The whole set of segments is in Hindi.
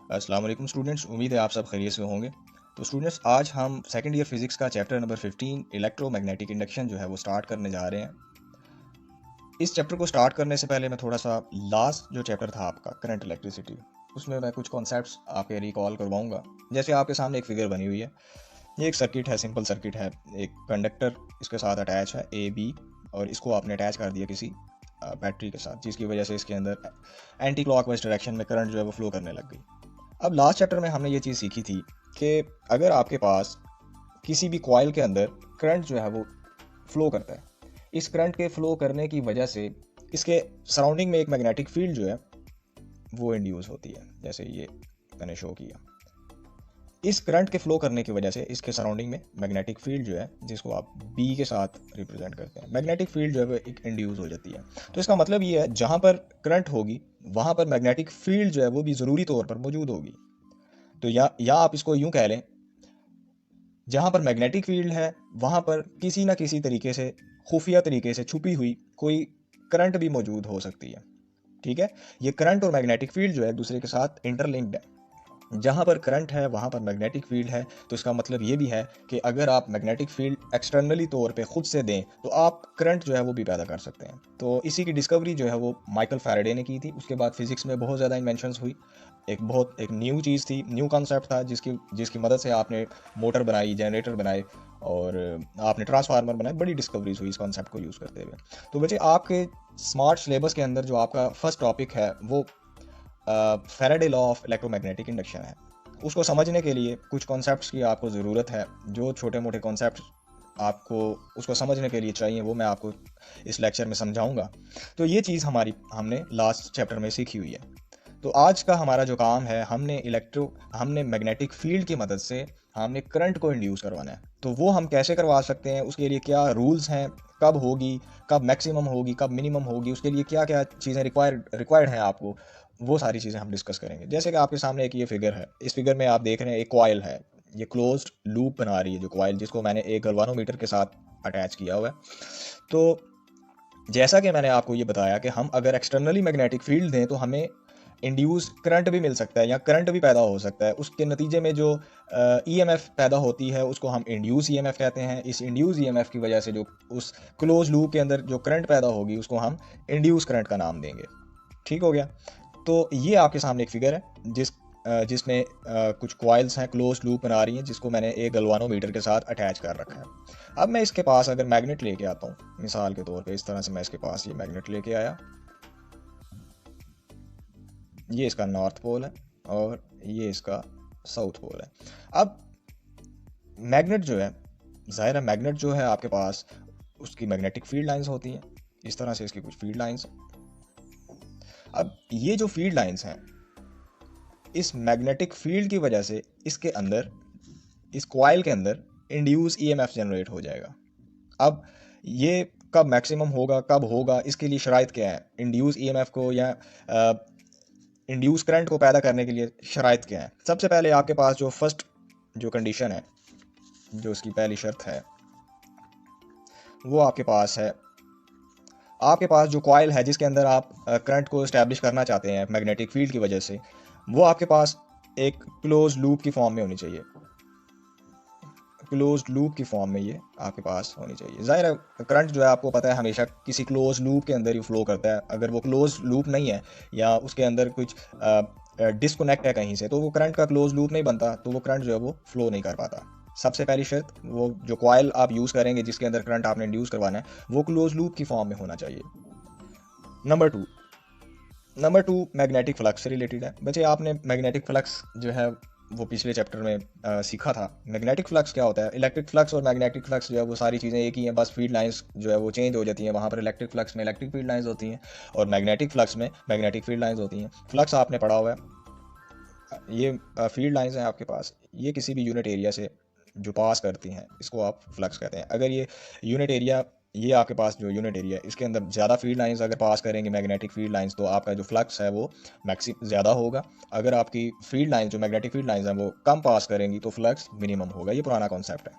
अस्सलाम वालेकुम स्टूडेंट्स, उम्मीद है आप सब खैरियत से होंगे। तो स्टूडेंट्स, आज हम सेकंड ईयर फिज़िक्स का चैप्टर नंबर 15 इलेक्ट्रोमैग्नेटिक इंडक्शन जो है वो स्टार्ट करने जा रहे हैं। इस चैप्टर को स्टार्ट करने से पहले मैं थोड़ा सा लास्ट जो चैप्टर था आपका करंट इलेक्ट्रिसिटी, उसमें मैं कुछ कॉन्सेप्ट्स आपके रिकॉल करवाऊंगा। जैसे आपके सामने एक फिगर बनी हुई है, ये एक सर्किट है, सिंपल सर्किट है। एक कंडक्टर इसके साथ अटैच है ए बी, और इसको आपने अटैच कर दिया किसी बैटरी के साथ, जिसकी वजह से इसके अंदर एंटी क्लॉकवाइज डायरेक्शन में करंट जो है वो फ्लो करने लग गई। अब लास्ट चैप्टर में हमने ये चीज़ सीखी थी कि अगर आपके पास किसी भी कॉइल के अंदर करंट जो है वो फ्लो करता है, इस करंट के फ्लो करने की वजह से इसके सराउंडिंग में एक मैग्नेटिक फील्ड जो है वो इंड्यूस होती है। जैसे ये मैंने शो किया, इस करंट के फ्लो करने की वजह से इसके सराउंडिंग में मैग्नेटिक फील्ड जो है, जिसको आप बी के साथ रिप्रेजेंट करते हैं, मैग्नेटिक फील्ड जो है वो एक इंड्यूस हो जाती है। तो इसका मतलब ये है, जहाँ पर करंट होगी वहाँ पर मैग्नेटिक फील्ड जो है वो भी ज़रूरी तौर पर मौजूद होगी। तो या आप इसको यूं कह लें, जहाँ पर मैग्नेटिक फील्ड है वहाँ पर किसी ना किसी तरीके से, खुफिया तरीके से छुपी हुई कोई करंट भी मौजूद हो सकती है। ठीक है, ये करंट और मैग्नेटिक फील्ड जो है एक दूसरे के साथ इंटरलिंक्ड है। जहाँ पर करंट है वहाँ पर मैग्नेटिक फील्ड है, तो इसका मतलब ये भी है कि अगर आप मैग्नेटिक फील्ड एक्सटर्नली तौर पे खुद से दें तो आप करंट जो है वो भी पैदा कर सकते हैं। तो इसी की डिस्कवरी जो है वो माइकल फैराडे ने की थी। उसके बाद फिजिक्स में बहुत ज़्यादा इन्वेंशंस हुई। एक न्यू चीज़ थी, न्यू कॉन्सेप्ट था, जिसकी जिसकी मदद से आपने मोटर बनाई, जनरेटर बनाए, और आपने ट्रांसफार्मर बनाए। बड़ी डिस्कवरीज हुई इस कॉन्सेप्ट को यूज़ करते हुए। तो बच्चे, आपके स्मार्ट सिलेबस के अंदर जो आपका फर्स्ट टॉपिक है वो Faraday law of electromagnetic induction है। उसको समझने के लिए कुछ कॉन्सेप्ट्स की आपको ज़रूरत है। जो छोटे मोटे कॉन्सेप्ट आपको उसको समझने के लिए चाहिए वो मैं आपको इस लेक्चर में समझाऊंगा। तो ये चीज़ हमने लास्ट चैप्टर में सीखी हुई है। तो आज का हमारा जो काम है, हमने मैग्नेटिक फील्ड की मदद से हमने करंट को इंड्यूस करवाना है। तो वो हम कैसे करवा सकते हैं, उसके लिए क्या रूल्स हैं, कब होगी, कब मैक्सिमम होगी, कब मिनिमम होगी, उसके लिए क्या क्या चीज़ें रिक्वायर्ड हैं आपको, वो सारी चीज़ें हम डिस्कस करेंगे। जैसे कि आपके सामने एक ये फिगर है, इस फिगर में आप देख रहे हैं एक कॉइल है। ये क्लोज्ड लूप बना रही है जो कॉइल, जिसको मैंने एक गैल्वानोमीटर के साथ अटैच किया हुआ है। तो जैसा कि मैंने आपको ये बताया कि हम अगर एक्सटर्नली मैग्नेटिक फील्ड दें तो हमें इंड्यूस करंट भी मिल सकता है या करंट भी पैदा हो सकता है। उसके नतीजे में जो ईएमएफ पैदा होती है उसको हम इंड्यूस ईएमएफ कहते हैं। इस इंड्यूस ईएमएफ की वजह से जो उस क्लोज लूप के अंदर जो करंट पैदा होगी उसको हम इंड्यूस करंट का नाम देंगे। ठीक हो गया। तो ये आपके सामने एक फिगर है जिसमें कुछ कॉइल्स हैं, क्लोज लूप बना रही हैं, जिसको मैंने एक गैल्वानोमीटर के साथ अटैच कर रखा है। अब मैं इसके पास अगर मैग्नेट लेके आता हूँ, मिसाल के तौर पे इस तरह से मैं इसके पास ये मैग्नेट लेके आया। ये इसका नॉर्थ पोल है और ये इसका साउथ पोल है। अब मैग्नेट जो है, ज़ाहिर है मैग्नेट जो है आपके पास, उसकी मैग्नेटिक फील्ड लाइंस होती हैं। इस तरह से इसकी कुछ फील्ड लाइंस। अब ये जो फील्ड लाइंस हैं, इस मैग्नेटिक फील्ड की वजह से इसके अंदर, इस कॉइल के अंदर इंड्यूस ईएमएफ जनरेट हो जाएगा। अब ये कब मैक्सिमम होगा, कब होगा, इसके लिए शराइत क्या है, इंड्यूस ईएमएफ को या इंड्यूस करंट को पैदा करने के लिए शराइत क्या है। सबसे पहले आपके पास जो फर्स्ट जो कंडीशन है, जो उसकी पहली शर्त है, वो आपके पास है, आपके पास जो कॉइल है जिसके अंदर आप करंट को इस्टेब्लिश करना चाहते हैं मैग्नेटिक फील्ड की वजह से, वो आपके पास एक क्लोज लूप की फॉर्म में होनी चाहिए। क्लोज लूप की फॉर्म में ये आपके पास होनी चाहिए। ज़ाहिर है करंट जो है आपको पता है हमेशा किसी क्लोज लूप के अंदर ही फ्लो करता है। अगर वो क्लोज लूप नहीं है या उसके अंदर कुछ डिस्कनेक्ट है कहीं से, तो वो करंट का क्लोज लूप नहीं बनता, तो वो करंट जो है वो फ्लो नहीं कर पाता। सबसे पहली शर्त, वो जो कॉइल आप यूज़ करेंगे जिसके अंदर करंट आपने इंड्यूस करवाना है, वो क्लोज लूप की फॉर्म में होना चाहिए। नंबर टू मैग्नेटिक फ्लक्स से रिलेटेड है। बच्चे, आपने मैग्नेटिक फ्लक्स जो है वो पिछले चैप्टर में सीखा था। मैग्नेटिक फ्लक्स क्या होता है? इलेक्ट्रिक फ्लक्स और मैग्नेटिक फ्लक्स जो है वो सारी चीज़ें एक ही हैं, बस फील्ड लाइंस जो है वो चेंज हो जाती हैं। वहाँ पर इलेक्ट्रिक फ्लक्स में इलेक्ट्रिक फील्ड लाइंस होती हैं और मैग्नेटिक फ्लक्स में मैग्नेटिक फील्ड लाइंस होती हैं। फ्लक्स आपने पढ़ा हुआ है, ये फील्ड लाइंस हैं आपके पास, ये किसी भी यूनिट एरिया से जो पास करती हैं इसको आप फ्लक्स कहते हैं। अगर ये यूनिट एरिया, ये आपके पास जो यूनिट एरिया है इसके अंदर ज़्यादा फील्ड लाइंस अगर पास करेंगे मैग्नेटिक फील्ड लाइंस, तो आपका जो फ्लक्स है वो ज़्यादा होगा। अगर आपकी फील्ड लाइंस, जो मैग्नेटिक फील्ड लाइंस हैं, वो कम पास करेंगी तो फ्लक्स मिनिमम होगा। ये पुराना कॉन्सेप्ट है।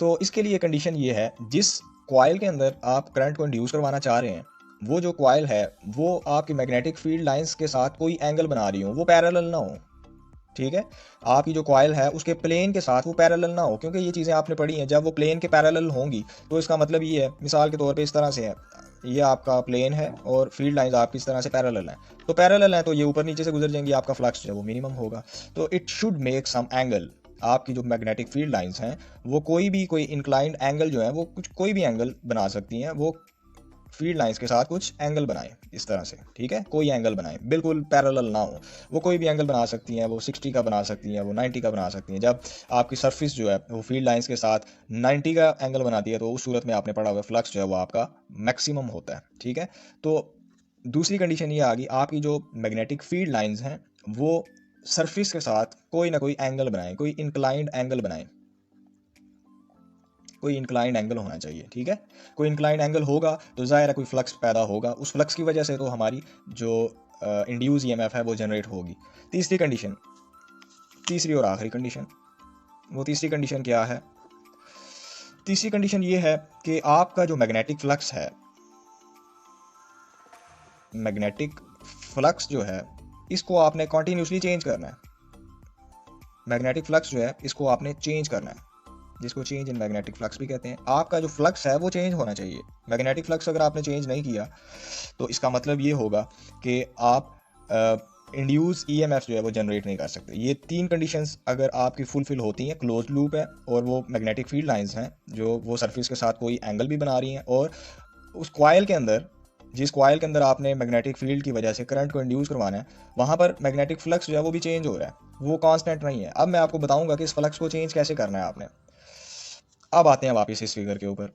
तो इसके लिए कंडीशन ये है, जिस कॉइल के अंदर आप करंट को इंड्यूस करवाना चाह रहे हैं वो जो कॉइल है वो आपकी मैग्नेटिक फील्ड लाइंस के साथ कोई एंगल बना रही हो, वो पैरेलल ना हो, ठीक है। आपकी जो कॉइल है उसके प्लेन के साथ वो पैरेलल ना हो, क्योंकि ये चीज़ें आपने पढ़ी हैं, जब वो प्लेन के पैरेलल होंगी तो इसका मतलब ये है, मिसाल के तौर पे इस तरह से है, ये आपका प्लेन है और फील्ड लाइंस आपकी इस तरह से पैरेलल हैं, तो पैरेलल हैं तो ये ऊपर नीचे से गुजर जाएंगी, आपका फ्लक्स जो है वो मिनिमम होगा। तो it should make some angle, आपकी जो मैग्नेटिक फील्ड लाइंस हैं वो कोई इंक्लाइंड एंगल जो है वो कोई भी एंगल बना सकती हैं, वो फील्ड लाइंस के साथ कुछ एंगल बनाएं इस तरह से, ठीक है, कोई एंगल बनाएं, बिल्कुल पैरेलल ना हो, वो कोई भी एंगल बना सकती हैं, वो 60 का बना सकती हैं, वो 90 का बना सकती हैं। जब आपकी सरफेस जो है वो फील्ड लाइंस के साथ 90 का एंगल बनाती है तो उस सूरत में आपने पढ़ा हुआ फ्लक्स जो है वो आपका मैक्सिमम होता है, ठीक है। तो दूसरी कंडीशन ये आ गई, आपकी जो मैग्नेटिक फील्ड लाइंस हैं वो सरफेस के साथ कोई ना कोई एंगल बनाएं, कोई इंक्लाइंड एंगल बनाएं, कोई इंक्लाइंड एंगल होना चाहिए, ठीक है। कोई इंक्लाइंड एंगल होगा तो जाहिर है कोई फ्लक्स पैदा होगा, उस फ्लक्स की वजह से तो हमारी जो इंड्यूस ईएमएफ है वो जनरेट होगी। तीसरी कंडीशन, तीसरी और आखिरी कंडीशन, वो तीसरी कंडीशन क्या है? तीसरी कंडीशन ये है कि आपका जो मैग्नेटिक फ्लक्स है, मैग्नेटिक फ्लक्स जो है इसको आपने कॉन्टीन्यूसली चेंज करना है। मैग्नेटिक फ्लक्स जो है इसको आपने चेंज करना है, जिसको चेंज इन मैग्नेटिक फ्लक्स भी कहते हैं। आपका जो फ्लक्स है वो चेंज होना चाहिए। मैग्नेटिक फ्लक्स अगर आपने चेंज नहीं किया तो इसका मतलब ये होगा कि आप इंड्यूस ईएमएफ जो है वो जनरेट नहीं कर सकते। ये तीन कंडीशंस अगर आपकी फुलफिल होती हैं, क्लोज लूप है और वो मैग्नेटिक फील्ड लाइंस हैं जो वो सरफेस के साथ कोई एंगल भी बना रही हैं, और उस कॉइल के अंदर, जिस कॉइल के अंदर आपने मैग्नेटिक फील्ड की वजह से करंट को इंड्यूस करवाना है, वहाँ पर मैग्नेटिक फ्लक्स जो है वो भी चेंज हो रहा है, वो कांस्टेंट नहीं है। अब मैं आपको बताऊंगा कि इस फ्लक्स को चेंज कैसे करना है आपने। अब आते हैं वापस इस फिगर के ऊपर।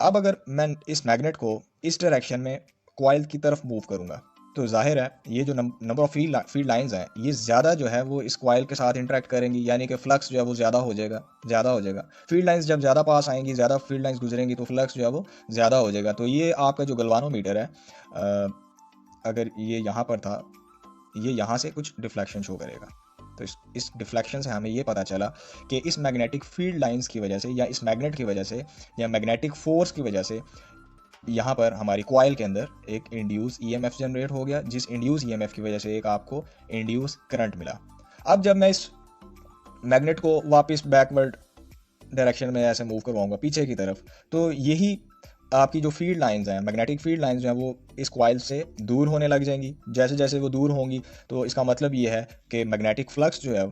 अब अगर मैं इस मैग्नेट को इस डायरेक्शन में कॉइल की तरफ मूव करूंगा तो जाहिर है ये जो नंबर ऑफ फील्ड लाइंस हैं ये ज़्यादा जो है वो इस कॉइल के साथ इंटरेक्ट करेंगी, यानी कि फ्लक्स जो है वो ज़्यादा हो जाएगा, ज़्यादा हो जाएगा। फील्ड लाइंस जब ज़्यादा पास आएंगी, ज़्यादा फील्ड लाइंस गुजरेंगी तो फ्लक्स जो है वो ज़्यादा हो जाएगा। तो ये आपका जो गलवानोमीटर है, अगर ये यहाँ पर था, ये यहाँ से कुछ डिफ्लेक्शन शो करेगा। तो इस डिफ्लेक्शन से हमें ये पता चला कि इस मैग्नेटिक फील्ड लाइंस की वजह से या इस मैग्नेट की वजह से या मैग्नेटिक फोर्स की वजह से यहाँ पर हमारी कॉइल के अंदर एक इंड्यूस ईएमएफ जनरेट हो गया, जिस इंड्यूस ईएमएफ की वजह से एक आपको इंड्यूस करंट मिला। अब जब मैं इस मैग्नेट को वापस बैकवर्ड डायरेक्शन में ऐसे मूव करवाऊंगा पीछे की तरफ, तो यही आपकी जो फील्ड लाइंस हैं, मैग्नेटिक फील्ड लाइंस जो हैं वो इस कॉइल से दूर होने लग जाएंगी। जैसे जैसे वो दूर होंगी तो इसका मतलब ये है कि मैग्नेटिक फ्लक्स जो है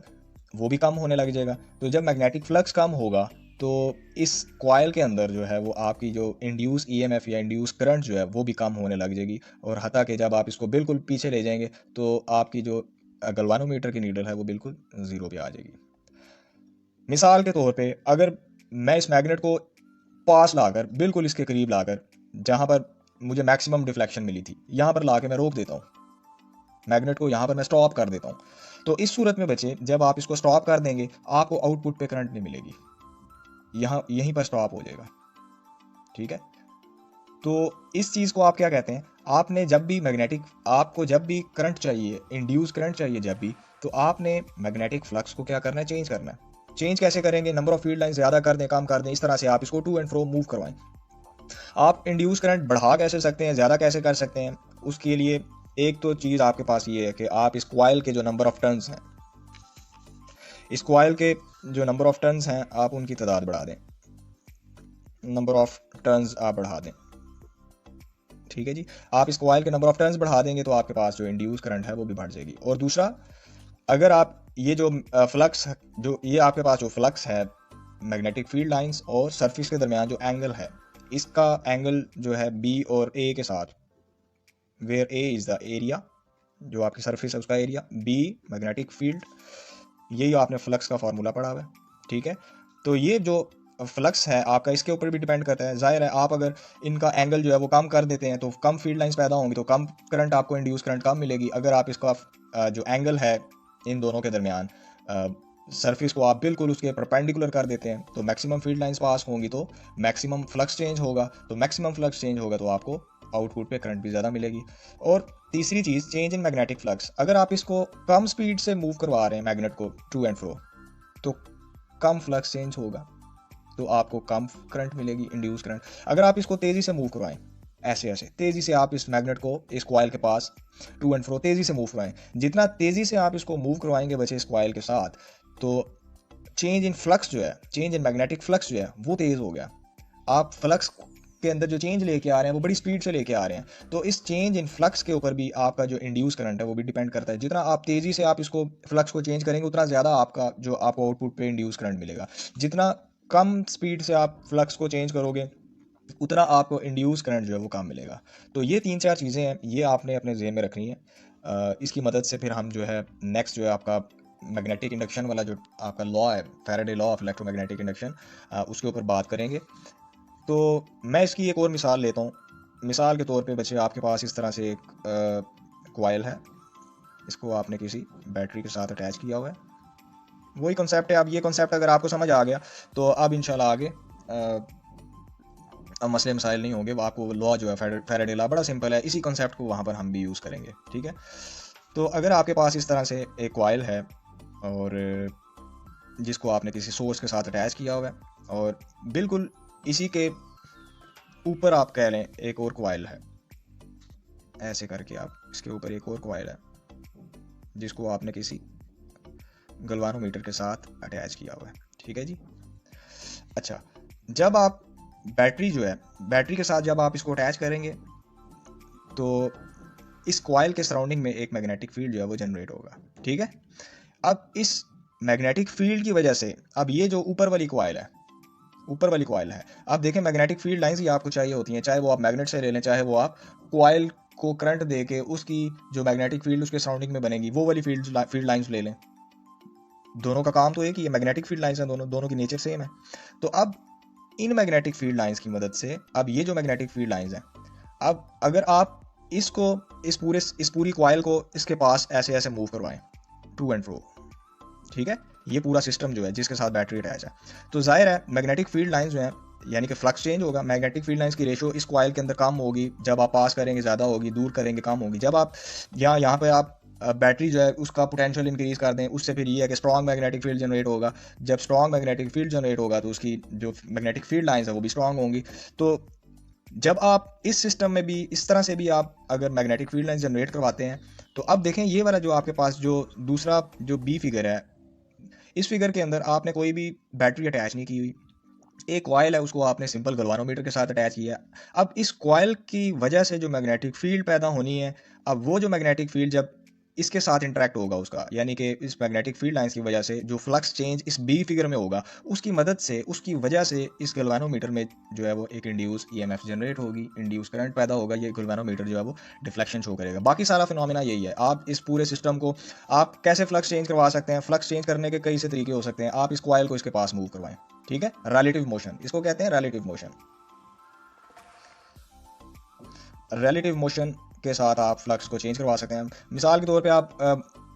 वो भी कम होने लग जाएगा। तो जब मैग्नेटिक फ्लक्स कम होगा तो इस कॉइल के अंदर जो है वो आपकी जो इंड्यूस ईएमएफ या इंड्यूस करंट जो है वो भी कम होने लग जाएगी, और हता कि जब आप इसको बिल्कुल पीछे ले जाएंगे तो आपकी जो गलवानोमीटर की नीडल है वो बिल्कुल ज़ीरो पे आ जाएगी। मिसाल के तौर पे अगर मैं इस मैग्नेट को पास लाकर, बिल्कुल इसके करीब लाकर, जहाँ पर मुझे मैक्सिमम डिफ्लेक्शन मिली थी, यहाँ पर ला के मैं रोक देता हूँ मैग्नेट को, यहाँ पर मैं स्टॉप कर देता हूँ, तो इस सूरत में बच्चे जब आप इसको स्टॉप कर देंगे आपको आउटपुट पे करंट नहीं मिलेगी, यहाँ यहीं पर स्टॉप हो जाएगा, ठीक है। तो इस चीज़ को आप क्या कहते हैं? आपने जब भी आपको जब भी करंट चाहिए, इंड्यूस करंट चाहिए जब भी, तो आपने मैग्नेटिक फ्लक्स को क्या करना है? चेंज करना है। चेंज कैसे करेंगे? नंबर ऑफ फील्ड लाइन ज़्यादा कर दें, कम कर दें, इस तरह से आप इसको टू एंड फ्रो मूव करवाएं। आप इंड्यूस करंट बढ़ा कैसे सकते हैं, ज़्यादा कैसे कर सकते हैं? उसके लिए एक तो चीज़ आपके पास ये है कि आप इस कॉइल के जो नंबर ऑफ टर्न्स हैं, इस कॉइल के जो नंबर ऑफ टर्न्स हैं आप उनकी तादाद बढ़ा दें, नंबर ऑफ टर्न्स आप बढ़ा दें, ठीक है जी। आप इस कॉइल के नंबर ऑफ टर्न्स बढ़ा देंगे तो आपके पास जो इंड्यूस करंट है वो भी बढ़ जाएगी। और दूसरा, अगर आप ये जो फ्लक्स, जो ये आपके पास जो फ्लक्स है मैग्नेटिक फील्ड लाइंस और सरफेस के दरमियान जो एंगल है, इसका एंगल जो है बी और ए के साथ, where A is the area, जो आपकी सरफेस है उसका एरिया, बी मैग्नेटिक फील्ड, यही आपने फ्लक्स का फार्मूला पढ़ा हुआ है, ठीक है। तो ये जो फ्लक्स है आपका इसके ऊपर भी डिपेंड करता है। जाहिर है आप अगर इनका एंगल जो है वो कम कर देते हैं तो कम फील्ड लाइंस पैदा होंगी, तो कम करंट आपको इंड्यूस करंट कम मिलेगी। अगर आप इसका जो एंगल है इन दोनों के दरमियान, सरफेस को आप बिल्कुल उसके परपेंडिकुलर कर देते हैं तो मैक्सिमम फील्ड लाइंस पास होंगी, तो मैक्सिमम फ्लक्स चेंज होगा, तो मैक्सिमम फ्लक्स चेंज होगा तो आपको आउटपुट पे करंट भी ज़्यादा मिलेगी। और तीसरी चीज़, चेंज इन मैग्नेटिक फ्लक्स, अगर आप इसको कम स्पीड से मूव करवा रहे हैं मैग्नेट को टू एंड फ्रो, तो कम फ्लक्स चेंज होगा, तो आपको कम करंट मिलेगी, इंड्यूस करंट। अगर आप इसको तेज़ी से मूव करवाएं ऐसे ऐसे तेज़ी से आप इस मैग्नेट को इस कॉइल के पास टू एंड फ्रो तेज़ी से मूव करवाएं। जितना तेज़ी से आप इसको मूव करवाएंगे बच्चे इस कॉइल के साथ, तो चेंज इन फ्लक्स जो है, चेंज इन मैग्नेटिक फ्लक्स जो है वो तेज़ हो गया। आप फ्लक्स के अंदर जो चेंज लेके आ रहे हैं वो बड़ी स्पीड से लेके आ रहे हैं। तो इस चेंज इन फ्लक्स के ऊपर भी आपका जो इंड्यूस करंट है वो भी डिपेंड करता है। जितना आप तेज़ी से आप इसको फ्लक्स को चेंज करेंगे उतना ज़्यादा आपका जो आपको आउटपुट पे इंड्यूस करंट मिलेगा। जितना कम स्पीड से आप फ्लक्स को चेंज करोगे उतना आपको इंड्यूस करंट जो है वो कम मिलेगा। तो ये 3-4 चीज़ें हैं, ये आपने अपने ज़हन में रखनी है। इसकी मदद से फिर हम जो है नेक्स्ट जो है आपका मैग्नेटिक इंडक्शन वाला जो आपका लॉ है, Faraday law of electromagnetic induction, उसके ऊपर बात करेंगे। तो मैं इसकी एक और मिसाल लेता हूँ। मिसाल के तौर पे बच्चे आपके पास इस तरह से एक कॉइल है, इसको आपने किसी बैटरी के साथ अटैच किया हुआ है। वही कॉन्सेप्ट है। अब ये कॉन्सेप्ट अगर आपको समझ आ गया तो अब इंशाल्लाह आगे अब मसले मसाइल नहीं होंगे। आपको लॉ जो है फैराडे लॉ बड़ा सिंपल है, इसी कॉन्सेप्ट को वहाँ पर हम भी यूज़ करेंगे, ठीक है। तो अगर आपके पास इस तरह से एक कॉइल है और जिसको आपने किसी सोर्स के साथ अटैच किया हुआ है, और बिल्कुल इसी के ऊपर आप कह लें एक और कॉइल है, ऐसे करके आप इसके ऊपर एक और कॉइल है जिसको आपने किसी गलवानोमीटर के साथ अटैच किया हुआ है, ठीक है जी। अच्छा, जब आप बैटरी जो है, बैटरी के साथ जब आप इसको अटैच करेंगे तो इस कॉइल के सराउंडिंग में एक मैग्नेटिक फील्ड जो है वो जनरेट होगा, ठीक है। अब इस मैग्नेटिक फील्ड की वजह से अब ये जो ऊपर वाली कॉइल है, ऊपर वाली कॉइल है, आप देखें मैग्नेटिक फील्ड लाइंस ही आपको चाहिए होती हैं, चाहे वो आप मैग्नेट से ले लें, चाहे वो आप कॉइल को करंट दे के उसकी जो मैग्नेटिक फील्ड उसके सराउंडिंग में बनेगी वो वाली फील्ड लाइंस ले लें। दोनों का काम तो एक ही है, मैग्नेटिक फील्ड लाइंस हैं, दोनों दोनों की नेचर सेम है। तो अब इन मैग्नेटिक फील्ड लाइंस की मदद से, अब ये जो मैग्नेटिक फील्ड लाइंस हैं, अब अगर आप इसको इस पूरी कॉइल को इसके पास ऐसे ऐसे मूव करवाएं टू एंड फ्रो, ठीक है, ये पूरा सिस्टम जो है जिसके साथ बैटरी अटैच है, तो जाहिर है मैग्नेटिक फील्ड लाइंस जो है यानी कि फ्लक्स चेंज होगा। मैग्नेटिक फील्ड लाइंस की रेशो इस कॉइल के अंदर कम होगी, जब आप पास करेंगे ज़्यादा होगी, दूर करेंगे कम होगी। जब आप यहाँ पे आप बैटरी जो है उसका पोटेंशियल इंक्रीज कर दें, उससे फिर ये है कि स्ट्रॉन्ग मैग्नेटिक फील्ड जनरेट होगा। जब स्ट्रॉन्ग मैग्नेटिक फील्ड जनरेट होगा तो उसकी जो मैग्नेटिक फील्ड लाइंस है वो भी स्ट्रॉन्ग होंगी। तो जब आप इस सिस्टम में भी इस तरह से भी आप अगर मैग्नेटिक फील्ड लाइंस जनरेट करवाते हैं, तो अब देखें ये वाला जो आपके पास जो दूसरा जो बी फिगर है, इस फिगर के अंदर आपने कोई भी बैटरी अटैच नहीं की हुई, एक कॉइल है उसको आपने सिंपल गलवानोमीटर के साथ अटैच किया। अब इस कॉइल की वजह से जो मैग्नेटिक फील्ड पैदा होनी है, अब वो जो मैग्नेटिक फील्ड जब इसके साथ इंटरेक्ट होगा उसका, यानी कि इस मैग्नेटिक फील्ड लाइंस की वजह से जो फ्लक्स चेंज इस बी फिगर में होगा, उसकी मदद से, उसकी वजह से इस गलवानोमीटर में जो है वो एक इंड्यूस ईएमएफ जनरेट होगी, इंड्यूस करंट पैदा होगा। ये गलवानोमीटर जो है वो डिफ्लेक्शन शो करेगा। बाकी सारा फिनोमेना यही है। आप इस पूरे सिस्टम को आप कैसे फ्लक्स चेंज करवा सकते हैं? फ्लक्स चेंज करने के कई से तरीके हो सकते हैं। आप इस कॉइल को इसके पास मूव करवाएं, ठीक है, रिलेटिव मोशन इसको कहते हैं, रिलेटिव मोशन। रिलेटिव मोशन के साथ आप फ्लक्स को चेंज करवा सकते हैं। मिसाल के तौर पे आप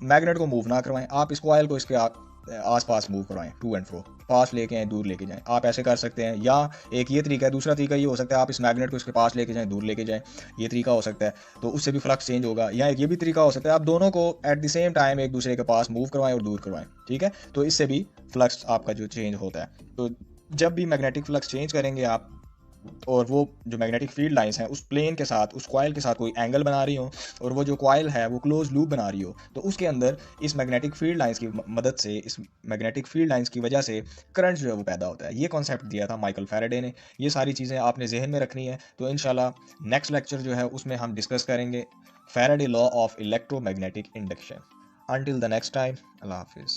मैग्नेट को मूव ना करवाएं, आप इस कॉइल को इसके आस पास मूव करवाएं, टू एंड फ्रो, पास लेके आए, दूर लेके जाएं, आप ऐसे कर सकते हैं। या एक ये तरीका है, दूसरा तरीका ये हो सकता है आप इस मैग्नेट को इसके पास लेके जाएं, दूर लेके जाएं, ये तरीका हो सकता है, तो उससे भी फ्लक्स चेंज होगा। या एक ये भी तरीका हो सकता है आप दोनों को एट द सेम टाइम एक दूसरे के पास मूव करवाएं और दूर करवाएं, ठीक है, तो इससे भी फ्लक्स आपका जो चेंज होता है। तो जब भी मैग्नेटिक फ्लक्स चेंज करेंगे आप, और वो जो मैग्नेटिक फील्ड लाइंस हैं उस प्लेन के साथ, उस कॉइल के साथ कोई एंगल बना रही हो, और वो जो कॉइल है वो क्लोज लूप बना रही हो, तो उसके अंदर इस मैग्नेटिक फील्ड लाइंस की मदद से, इस मैग्नेटिक फील्ड लाइंस की वजह से करंट जो है वो पैदा होता है। ये कॉन्सेप्ट दिया था माइकल फैराडे ने। ये सारी चीज़ें आपने जहन में रखनी है। तो इंशाल्लाह नेक्स्ट लेक्चर जो है उसमें हम डिस्कस करेंगे Faraday law of electromagnetic induction. Until the next time, Allah Hafiz.